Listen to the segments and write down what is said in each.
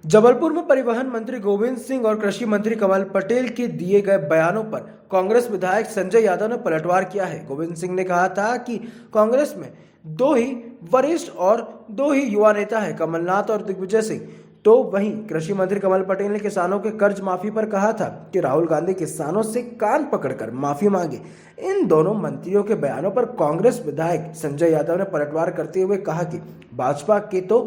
जबलपुर में परिवहन मंत्री गोविंद सिंह और कृषि मंत्री कमल पटेल के दिए गए बयानों पर कांग्रेस विधायक संजय यादव ने पलटवार किया है। गोविंद सिंह ने कहा था कि कांग्रेस में दो ही वरिष्ठ और दो ही युवा नेता हैं, कमलनाथ और दिग्विजय सिंह। तो वहीं कृषि मंत्री कमल पटेल ने किसानों के कर्ज माफी पर कहा था कि राहुल गांधी किसानों से कान पकड़कर माफी मांगे। इन दोनों मंत्रियों के बयानों पर कांग्रेस विधायक संजय यादव ने पलटवार करते हुए कहा कि भाजपा के तो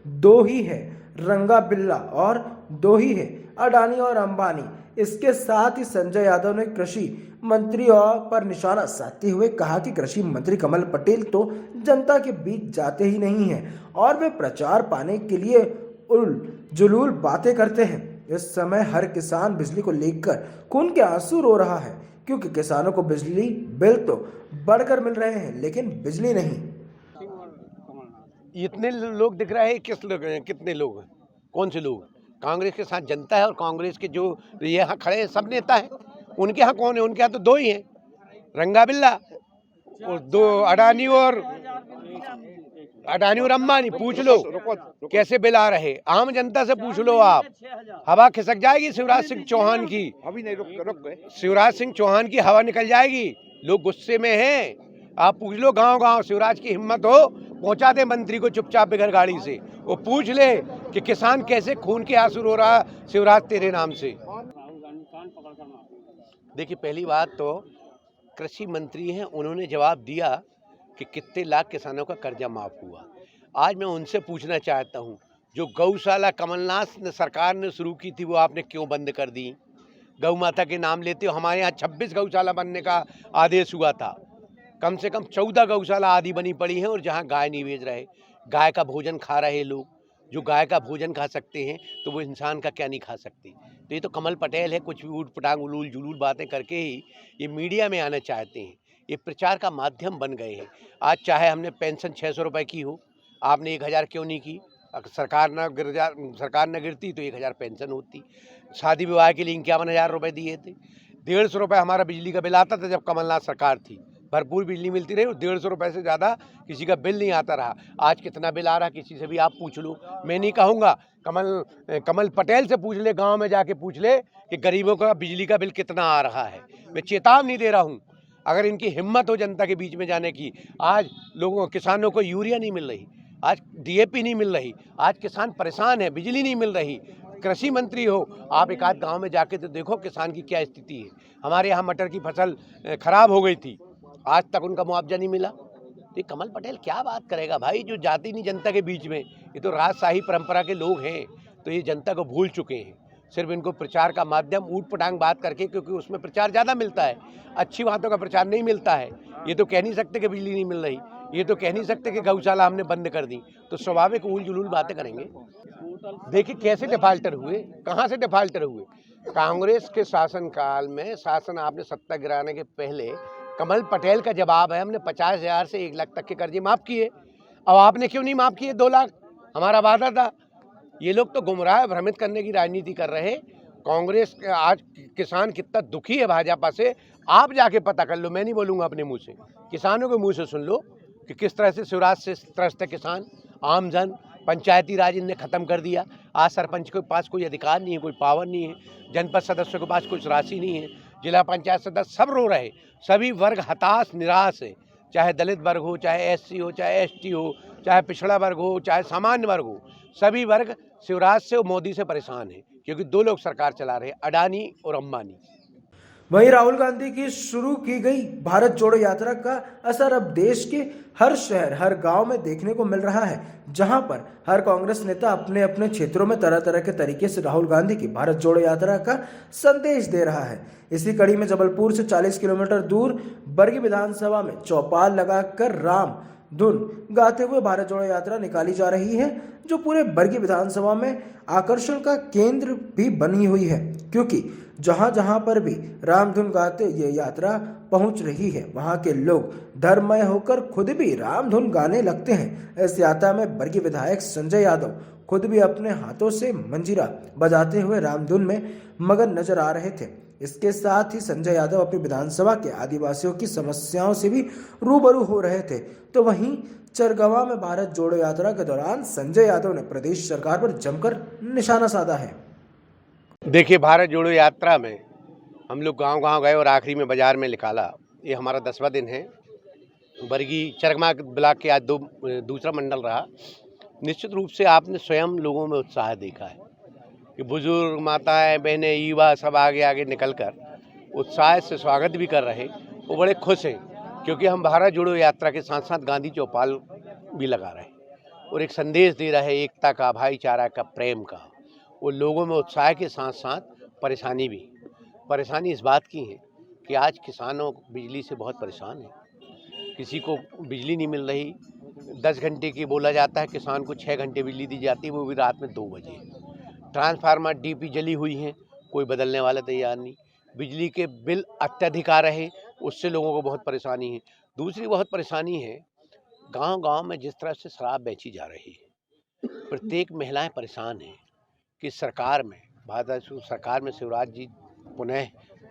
दो ही है, रंगा बिल्ला, और दो ही है, अडानी और अंबानी। इसके साथ ही संजय यादव ने कृषि मंत्री पर निशाना साधते हुए कहा कि कृषि मंत्री कमल पटेल तो जनता के बीच जाते ही नहीं हैं और वे प्रचार पाने के लिए उल जुलूल बातें करते हैं। इस समय हर किसान बिजली को लेकर खून के आंसू रो रहा है, क्योंकि किसानों को बिजली बिल तो बढ़कर मिल रहे हैं लेकिन बिजली नहीं। इतने लोग दिख रहे हैं, किस लोग हैं, कितने लोग हैं, कौन से लोग? कांग्रेस के साथ जनता है और कांग्रेस के जो यहाँ खड़े हैं सब नेता हैं। उनके यहाँ कौन है? उनके यहाँ तो दो ही हैं, रंगा बिल्ला और दो अडानी और अंबानी। पूछ लो कैसे बिल आ रहे, आम जनता से पूछ लो आप। हवा खिसक जाएगी शिवराज सिंह चौहान की, अभी नहीं रुक गए। शिवराज सिंह चौहान की हवा निकल जाएगी। लोग गुस्से में हैं, आप पूछ लो गांव गांव। शिवराज की हिम्मत हो पहुंचा दे मंत्री को चुपचाप बगैर गाड़ी से, वो पूछ ले कि किसान कैसे खून के आंसू रो रहा शिवराज तेरे नाम से। देखिए, पहली बात तो कृषि मंत्री हैं, उन्होंने जवाब दिया कि कितने लाख किसानों का कर्जा माफ हुआ। आज मैं उनसे पूछना चाहता हूं, जो गौशाला कमलनाथ ने सरकार ने शुरू की थी वो आपने क्यों बंद कर दी? गौ माता के नाम लेते हो। हमारे यहाँ 26 गौशाला बनने का आदेश हुआ था, कम से कम 14 गौशाला आदि बनी पड़ी हैं और जहाँ गाय नहीं बेच रहे, गाय का भोजन खा रहे लोग। जो गाय का भोजन खा सकते हैं तो वो इंसान का क्या नहीं खा सकते? तो ये तो कमल पटेल है, कुछ भी ऊट पटांग उलूल जुलूल बातें करके ही ये मीडिया में आना चाहते हैं। ये प्रचार का माध्यम बन गए हैं। आज चाहे हमने पेंशन 600 रुपये की हो, आपने 1000 क्यों नहीं की? सरकार न गिरती तो 1000 पेंशन होती। शादी विवाह के लिए 51,000 रुपये दिए थे। 150 रुपये हमारा बिजली का बिल आता था जब कमलनाथ सरकार थी, भरपूर बिजली मिलती रही और 150 रुपये से ज़्यादा किसी का बिल नहीं आता रहा। आज कितना बिल आ रहा किसी से भी आप पूछ लो। मैं नहीं कहूँगा, कमल पटेल से पूछ ले, गांव में जाके पूछ ले कि गरीबों का बिजली का बिल कितना आ रहा है। मैं चेतावनी दे रहा हूँ, अगर इनकी हिम्मत हो जनता के बीच में जाने की। आज लोगों किसानों को यूरिया नहीं मिल रही, आज DAP नहीं मिल रही, आज किसान परेशान है, बिजली नहीं मिल रही। कृषि मंत्री हो आप, एक आध गाँव में जाके तो देखो किसान की क्या स्थिति है। हमारे यहाँ मटर की फसल खराब हो गई थी, आज तक उनका मुआवजा नहीं मिला। तो कमल पटेल क्या बात करेगा भाई, जो जाती नहीं जनता के बीच में। ये तो राजशाही परंपरा के लोग हैं, तो ये जनता को भूल चुके हैं। सिर्फ इनको प्रचार का माध्यम ऊट पटांग बात करके, क्योंकि उसमें प्रचार ज़्यादा मिलता है, अच्छी बातों का प्रचार नहीं मिलता है। ये तो कह नहीं सकते कि बिजली नहीं मिल रही, ये तो कह नहीं सकते कि गौशाला हमने बंद कर दी, तो स्वाभाविक उल जुलूल बातें करेंगे। देखिए कैसे डिफाल्टर हुए, कहाँ से डिफाल्टर हुए। कांग्रेस के शासनकाल में, शासन आपने सत्ता गिराने के पहले, कमल पटेल का जवाब है हमने 50,000 से 1 लाख तक के कर्जे माफ़ किए। अब आपने क्यों नहीं माफ़ किए? 2 लाख हमारा वादा था। ये लोग तो गुमराह भ्रमित करने की राजनीति कर रहे। कांग्रेस आज किसान कितना दुखी है भाजपा से, आप जाके पता कर लो। मैं नहीं बोलूँगा अपने मुँह से, किसानों के मुँह से सुन लो कि किस तरह से शिवराज से त्रस्त है किसान, आमजन। पंचायती राज इनने ख़त्म कर दिया। आज सरपंच के पास कोई अधिकार नहीं है, कोई पावर नहीं है, जनपद सदस्यों के पास कुछ राशि नहीं है, जिला पंचायत सदस्य सब रो रहे। सभी वर्ग हताश निराश है, चाहे दलित वर्ग हो, चाहे SC हो, चाहे ST हो, चाहे पिछड़ा वर्ग हो, चाहे सामान्य वर्ग हो, सभी वर्ग शिवराज से और मोदी से परेशान है, क्योंकि दो लोग सरकार चला रहे, अडानी और अंबानी। वहीं राहुल गांधी की शुरू की गई भारत जोड़ो यात्रा का असर अब देश के हर शहर, हर गांव में देखने को मिल रहा है, जहां पर हर कांग्रेस नेता अपने अपने क्षेत्रों में तरह तरह के तरीके से राहुल गांधी की भारत जोड़ो यात्रा का संदेश दे रहा है। इसी कड़ी में जबलपुर से 40 किलोमीटर दूर बरगी विधानसभा में चौपाल लगाकर राम धुन गाते हुए भारत जोड़ो यात्रा निकाली जा रही है, जो पूरे बरगी विधानसभा में आकर्षण का केंद्र भी बनी हुई है, क्योंकि जहां जहां पर भी राम धुन गाते ये यात्रा पहुंच रही है, वहां के लोग धर्ममय होकर खुद भी राम धुन गाने लगते हैं। इस यात्रा में बरगी विधायक संजय यादव खुद भी अपने हाथों से मंजीरा बजाते हुए राम धुन में मगन नजर आ रहे थे। इसके साथ ही संजय यादव अपनी विधानसभा के आदिवासियों की समस्याओं से भी रूबरू हो रहे थे। तो वहीं चरगवा में भारत जोड़ो यात्रा के दौरान संजय यादव ने प्रदेश सरकार पर जमकर निशाना साधा है। देखिए, भारत जोड़ो यात्रा में हम लोग गांव-गांव गए और आखिरी में बाजार में निकाला। ये हमारा 10वां दिन है। बरगी चरगमा ब्लॉक के आज दूसरा मंडल रहा। निश्चित रूप से आपने स्वयं लोगों में उत्साह देखा है कि बुजुर्ग, माताएं, बहनें, युवा सब आगे निकलकर उत्साह से स्वागत भी कर रहे। वो बड़े खुश हैं क्योंकि हम भारत जोड़ो यात्रा के साथ साथ गांधी चौपाल भी लगा रहे हैं और एक संदेश दे रहे हैं एकता का, भाईचारा का, प्रेम का। वो लोगों में उत्साह के साथ साथ परेशानी भी। परेशानी इस बात की है कि आज किसानों बिजली से बहुत परेशान हैं। किसी को बिजली नहीं मिल रही। 10 घंटे की बोला जाता है, किसान को 6 घंटे बिजली दी जाती है, वो भी रात में 2 बजे। ट्रांसफार्मर डीपी जली हुई हैं, कोई बदलने वाला तैयार नहीं। बिजली के बिल अत्यधिक आ रहे, उससे लोगों को बहुत परेशानी है। दूसरी बहुत परेशानी है, गांव-गांव में जिस तरह से शराब बेची जा रही है, प्रत्येक महिलाएं परेशान हैं कि सरकार में सरकार में शिवराज जी पुनः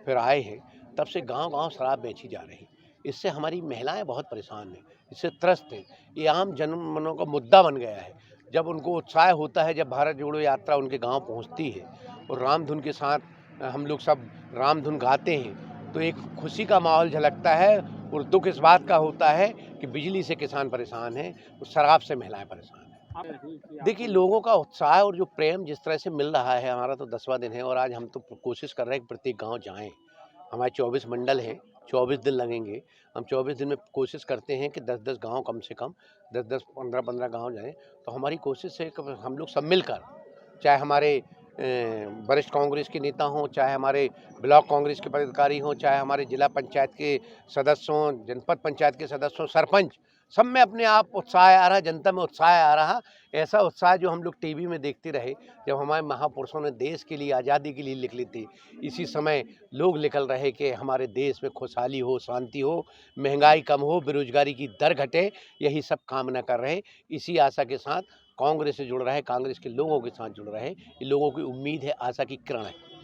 फिर आए हैं, तब से गांव-गांव शराब बेची जा रही है। इससे हमारी महिलाएं बहुत परेशान हैं, इससे त्रस्त हैं। ये आम जनमानस का मुद्दा बन गया है। जब उनको उत्साह होता है, जब भारत जोड़ो यात्रा उनके गांव पहुंचती है और रामधुन के साथ हम लोग सब रामधुन गाते हैं, तो एक खुशी का माहौल झलकता है। और दुख इस बात का होता है कि बिजली से किसान परेशान हैं और शराब से महिलाएं परेशान हैं। देखिए, लोगों का उत्साह और जो प्रेम जिस तरह से मिल रहा है, हमारा तो 10वां दिन है और आज हम तो कोशिश कर रहे हैं कि प्रत्येक गाँव जाएँ। हमारे 24 मंडल हैं, 24 दिन लगेंगे। हम 24 दिन में कोशिश करते हैं कि 10-10 गाँव कम से कम 10-10, 15-15 गाँव जाएँ। तो हमारी कोशिश है कि हम लोग सब मिलकर, चाहे हमारे वरिष्ठ कांग्रेस के नेता हों, चाहे हमारे ब्लॉक कांग्रेस के पदाधिकारी हों, चाहे हमारे जिला पंचायत के सदस्य हों, जनपद पंचायत के सदस्य हों, सरपंच, सब में अपने आप उत्साह आ रहा, जनता में उत्साह आ रहा। ऐसा उत्साह जो हम लोग टीवी में देखते रहे, जब हमारे महापुरुषों ने देश के लिए, आज़ादी के लिए लिख ली थी, इसी समय लोग निकल रहे कि हमारे देश में खुशहाली हो, शांति हो, महंगाई कम हो, बेरोजगारी की दर घटे, यही सब कामना कर रहे। इसी आशा के साथ कांग्रेस से जुड़ रहे, कांग्रेस के लोगों के साथ जुड़ रहे। ये लोगों की उम्मीद है, आशा की किरण है।